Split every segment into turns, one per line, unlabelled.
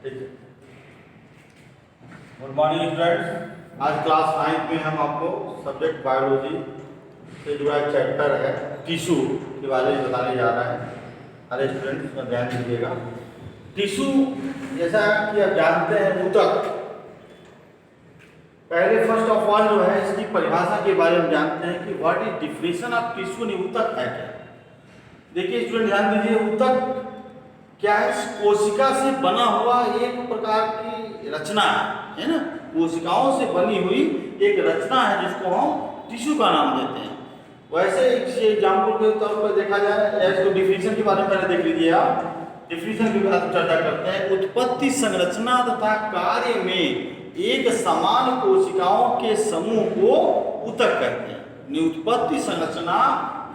Good morning students. आज class 9 में हम आपको सब्जेक्ट बायोलॉजी से जुड़ा एक चैप्टर है टिश्यू के बारे में बताने जा रहा है। अरे स्टूडेंट्स में ध्यान दीजिएगा। टिश्यू जैसा कि आप जानते हैं ऊतक, पहले फर्स्ट ऑफ ऑल जो है इसकी परिभाषा के बारे में जानते हैं कि what is definition of tissue. ऊतक है क्या? देखिए स्टूडेंट ध्यान दीजिए, ऊतक क्या है? कोशिका से बना हुआ एक प्रकार की रचना है ना, कोशिकाओं से बनी हुई एक रचना है जिसको हम टिश्यू का नाम देते हैं। वैसे एग्जाम्पल के तौर पर देखा जाए, इसको डिफिनेशन के बारे में पहले देख लीजिए आप। डिफिनेशन के बाद चर्चा करते हैं। उत्पत्ति, संरचना तथा कार्य में एक समान कोशिकाओं के समूह को ऊतक कहते हैं। उत्पत्ति, संरचना,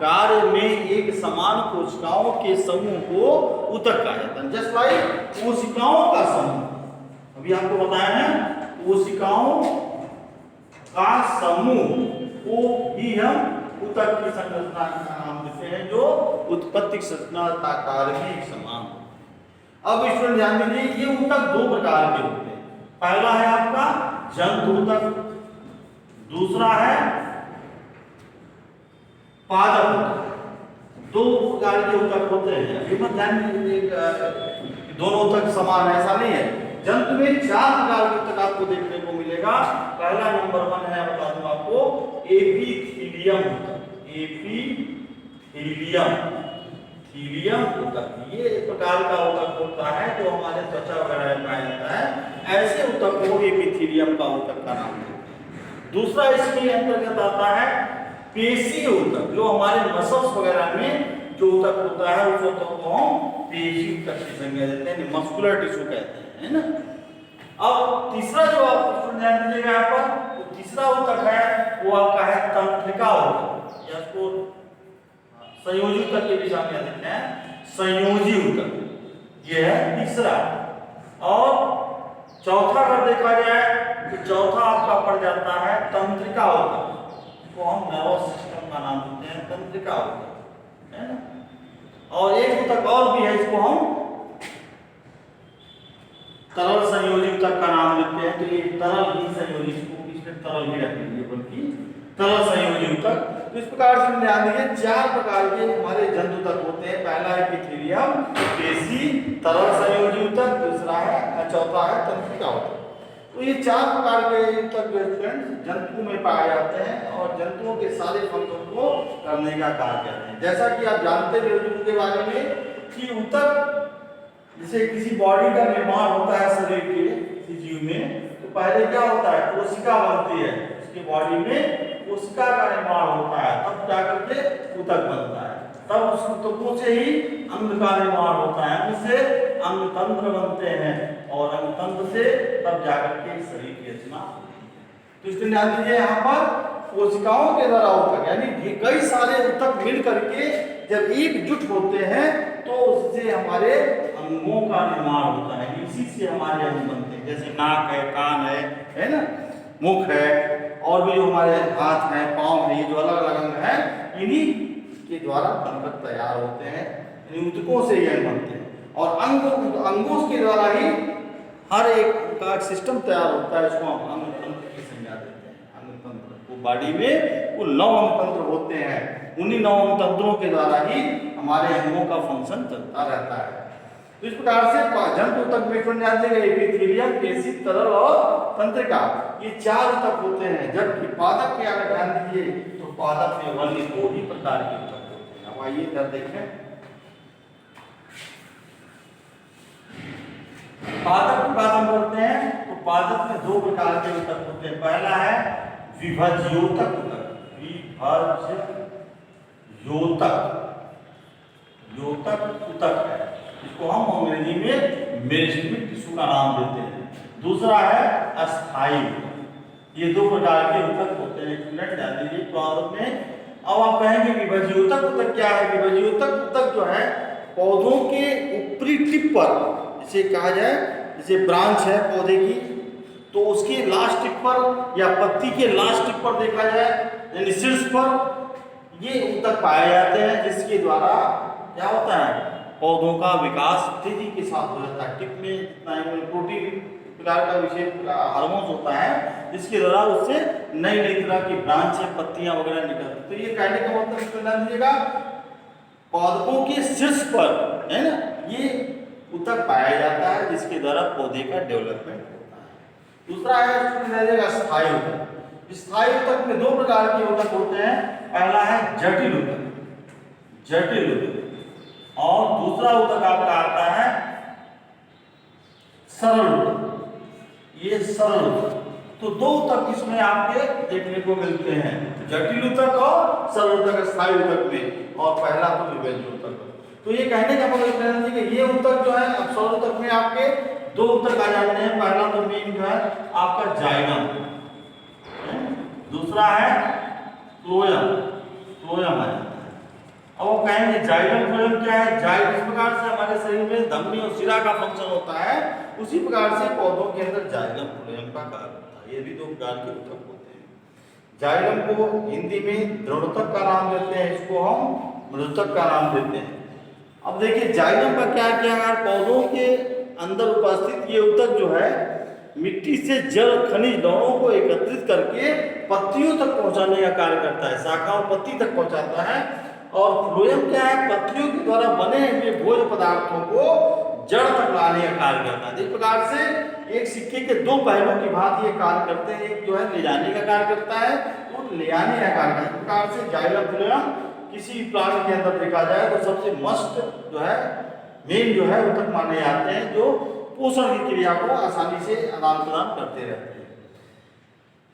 कार्य में एक समान कोशिकाओं के समूह को ऊतक कहा जाता है। जस्ट लाइक कोशिकाओं का समूह, अभी आपको बताया है, कोशिकाओं का समूह को ही हम ऊतक की संरचना का नाम देते हैं, जो उत्पत्ति, संरचना तथा कार्य में एक समान। अब स्टूडेंट ध्यान दीजिए, ये ऊतक दो प्रकार के होते हैं। पहला है आपका जंतु ऊतक, दूसरा है पादप ऊतक। दो प्रकार के ऊतक होते हैं। अभी मत ध्यान दीजिए, दोनों ऊतक समान है ऐसा नहीं है। जंतु में 4 प्रकार के ऊतक आपको देखने को मिलेगा। पहला नंबर 1 है, बता दूं आपको, एपिथेलियम ऊतक। एपिथेलियम ऊतक ये एक प्रकार का ऊतक होता है जो हमारे त्वचा वगैरह में पाया जाता है। ऐसे ऊतक को एपिथेलियम का ऊतक का नाम देते हैं। दूसरा इसके अंतर्गत आता है पेशी ऊतक, जो हमारे मसल्स वगैरह में जो ऊतक होता है उस ऊतक को हम पेशी ऊतक की संज्ञा देते हैं, मस्कुलर टिश्यू कहते हैं, है ना। अब तीसरा जो आप ध्यान दीजिएगा यहाँ पर, तो तीसरा ऊतक है वो आपका है तंत्रिका ऊतक, या इसको संयोजी ऊतक के भी संज्ञा देते हैं, संयोजी ऊतक ये है तीसरा। और चौथा अगर देखा जाए तो चौथा आपका पड़ जाता है तंत्रिका ऊतक, को हम नर्वस सिस्टम का नाम देते हैं तंत्रिका ऊतक, है ना। और एक ऊतक और भी है, इसको हम तरल संयोजी ऊतक का नाम देते हैं। तो ये तरल ही संयोजी, इसमें तरल ही रखेंगे बल्कि तरल संयोजी ऊतक। तो इस प्रकार से ध्यान दीजिए, 4 प्रकार के हमारे जंतु ऊतक होते हैं। पहला है एपिथेलियम, पेशी, तरल संयोजी ऊतक, दूसरा है, चौथा है तंत्रिका ऊतक। तो ये 4 प्रकार के ऊतक जो स्टूडेंट जंतु में पाए जाते हैं और जंतुओं के सारे फंक्शन को करने का कार्य करते हैं। जैसा कि आप जानते हैं जंतुओं के बारे में कि ऊतक जैसे किसी बॉडी का निर्माण होता है शरीर के, किसी जीव में, तो पहले क्या होता है, कोशिका बनती है, उसके बॉडी में कोशिका का निर्माण होता है, तब जाकर के ऊतक बनता है। तब उस ऊतकों से ही अंग का निर्माण होता है, अंग से अंग तंत्र बनते हैं और अंग तंत्र से तब जाकर के शरीर की रचना होती है। तो इसलिए ध्यान दीजिए, यहाँ पर कोशिकाओं के द्वारा ऊतक, यानी कई सारे ऊतक मिल करके जब एकजुट होते हैं तो उससे हमारे अंगों का निर्माण होता है। इसी से हमारे अंग बनते हैं, जैसे नाक है, कान है ना, मुख है, और भी जो हमारे हाथ हैं, पांव है, ये जो अलग अलग अंग हैं, इन्हीं के द्वारा बनकर तैयार होते हैं। इन ऊतकों से ये अंग बनते हैं और अंगों के द्वारा ही हर एक का सिस्टम तैयार होता है। इसको हम अंग तंत्र की संज्ञा देते हैं। अंग तंत्र को बॉडी में कुल 9 अंग तंत्र होते हैं, उन्हीं 9 अंग तंत्रों के द्वारा ही हमारे अंगों का फंक्शन चलता रहता है। तो इस प्रकार से जंतु ऊतक में एपिथेलियम, पेशी, तरल और तंत्रिका, ये 4 ऊतक होते हैं। जबकि पादप में अगर ध्यान दीजिए तो पादप में वन्य 2 ही प्रकार के ऊतक होते हैं। अब आइए इधर देखें, पादप की बात हम करते हैं तो पादप में 2 प्रकार के ऊतक होते हैं। पहला है विभज्योतक ऊतक, विभज्योतक ऊतक है, इसको हम अंग्रेजी में मेरिस्टेमिक टिश्यू का नाम देते हैं। दूसरा है अस्थायी ऊतक। ये 2 प्रकार के ऊतक होते हैं स्टूडेंट, ध्यान दीजिए पादप में। अब आप कहेंगे विभज्योतक ऊतक क्या है? विभज्योतक ऊतक जो है पौधों के ऊपरी टिप पर, जिसे कहा जाए, जैसे ब्रांच है पौधे की, तो उसके लास्ट टिप पर या पत्ती के लास्ट टिप पर देखा जाए, यानी शीर्ष पर ये ऊतक पाए जाते हैं, जिसके द्वारा क्या होता है, पौधों का विकास तेजी के साथ हो जाता है। टिप में जितना प्रोटीन प्रकार का विशेष हार्मोन होता है जिसके द्वारा उससे नई नई तरह की ब्रांच पत्तियां वगैरह निकलती। तो ये कहने का मतलब इसको ध्यान दीजिएगा, पौधों के शीर्ष पर है ना ये ऊतक पाया जाता है जिसके द्वारा पौधे का डेवलपमेंट होता है। दूसरा है स्थायी ऊतक। स्थायी ऊतक में दो प्रकार के ऊतक होते हैं। पहला है जटिल ऊतक, जटिल ऊतक, और दूसरा ऊतक आपका आता है सरल ऊतक। ये सरल ऊतक, तो दो ऊतक इसमें आपके देखने को मिलते हैं, जटिल ऊतक और सरल ऊतक स्थायी ऊतक में, और पहला तो विभेद्य ऊतक। तो ये कहने का मतलब है कि ये ऊतक जो है अब सरल ऊतक में आपके दो ऊतक आ जाते हैं। पहला तो मेन जो है आपका जाइलम, दूसरा है फ्लोएम, फ्लोएम आ जाता है। अब वो कहेंगे जाइलम फ्लोएम क्या है? जाइलम इस प्रकार से हमारे शरीर में धमनी और शिरा का फंक्शन होता है, उसी प्रकार से पौधों के अंदर जाइलम फ्लोएम का कार्य होता है। ये भी दो प्रकार के ऊतक होते हैं। जाइलम को हिंदी में दृढ़ोतक का नाम देते हैं, इसको हम मृदुतक का नाम देते हैं। अब देखिए जाइलम का क्या क्या है, पौधों के अंदर उपस्थित ये ऊतक जो है मिट्टी से जल खनिज दोनों को एकत्रित करके पत्तियों तक पहुंचाने का कार्य करता है, शाखाओं पत्ती तक पहुंचाता है। और फ्लोएम क्या है? पत्तियों के द्वारा बने हुए भोज्य पदार्थों को जड़ तक लाने का कार्य करता है। इस प्रकार से एक सिक्के के दो पहलुओं की भांति ये कार्य करते हैं। एक जो है ले जाने का कार्य करता है, तो ले आने का कार्य करता है। इस प्रकार से जाइलम फ्लोएम किसी प्लांट के अंदर देखा जाए तो सबसे मस्ट जो है मेन जो है ऊतक माने जाते हैं, जो पोषण की क्रिया को आसानी से आदान प्रदान करते रहते हैं।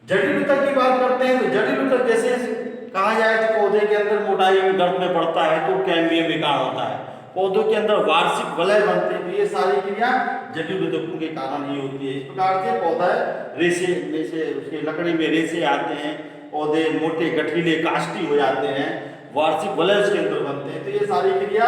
जटिल ऊतक की बात करते हैं तो जटिल ऊतक जैसे कहा जाए तो पौधे के अंदर मोटाई में गर्भ में बढ़ता है तो कैम्बियम विकार होता है, पौधों के अंदर वार्षिक वलय बनते हैं, ये सारी क्रिया जटिल ऊतकों के कारण ही होती है। इस प्रकार से पौधा रेशे में से उसके लकड़ी में रेशे आते हैं, पौधे मोटे गठीले काष्ठी हो जाते हैं, वार्षिक वलय उसके अंदर बनते हैं, तो ये सारी क्रिया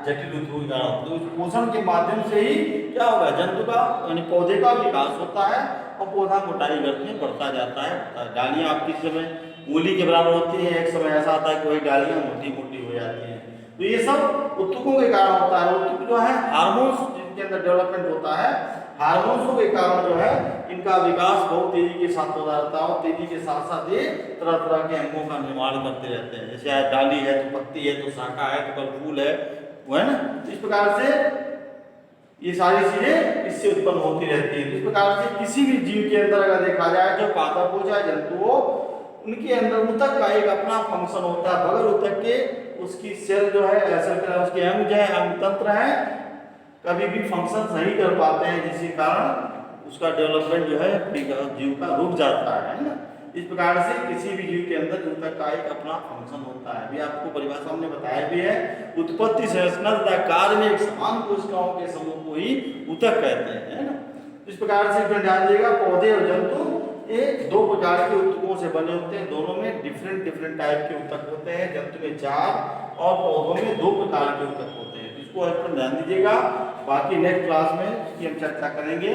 जटिल ऊतकों के कारण होती है। तो पोषण के माध्यम से ही क्या होगा, जंतु का यानी पौधे का विकास होता है और पौधा मोटाई गर्भ में बढ़ता जाता है। डालियां आपकी समय मूली के बराबर होती है, एक समय ऐसा आता है कोई डालियां मोटी मोटी हो जाती हैं। तो ये सब ऊतकों के कारण होता है। ऊतक जो है हार्मोन्स जिनके अंदर डेवलपमेंट होता है, हार्मोन्सों के कारण जो है इनका विकास बहुत तेजी के साथ होता रहता है और तेजी के साथ साथ ये तरह तरह के अंगों का निर्माण करते रहते हैं। जैसे डाली है तो पत्ती है तो शाखा है तो कल फूल है, वो है ना। इस प्रकार से ये सारी चीजें इससे उत्पन्न होती रहती है। इस प्रकार से किसी भी जीव के अंदर अगर देखा जाए जो पादप हो चाहे जंतु हो, उनके अंदर ऊतक का एक अपना फंक्शन होता है। बगैर ऊतक के उसकी सेल जो है उसके अंग जो है अंग तंत्र है कभी भी फंक्शन सही कर पाते हैं, जिसके कारण उसका डेवलपमेंट जो है जीव का रुक जाता है ना। इस प्रकार से किसी भी जीव के अंदर ऊतक का एक अपना फंक्शन होता है। अभी आपको परिभाषा हमने बताया भी है, उत्पत्ति संरचना तथा कार्य में एक समान कोशिकाओं के समूह को ही ऊतक कहते हैं, है ना। इस प्रकार से ध्यान दीजिएगा, पौधे और जंतु ये दो प्रकार के ऊतकों से बने होते हैं। दोनों में डिफरेंट टाइप के ऊतक होते हैं। जंतु में 4 और पौधों में 2 प्रकार के ऊतक होते हैं। इसको ध्यान दीजिएगा, बाकी नेक्स्ट क्लास में इसकी हम चर्चा करेंगे।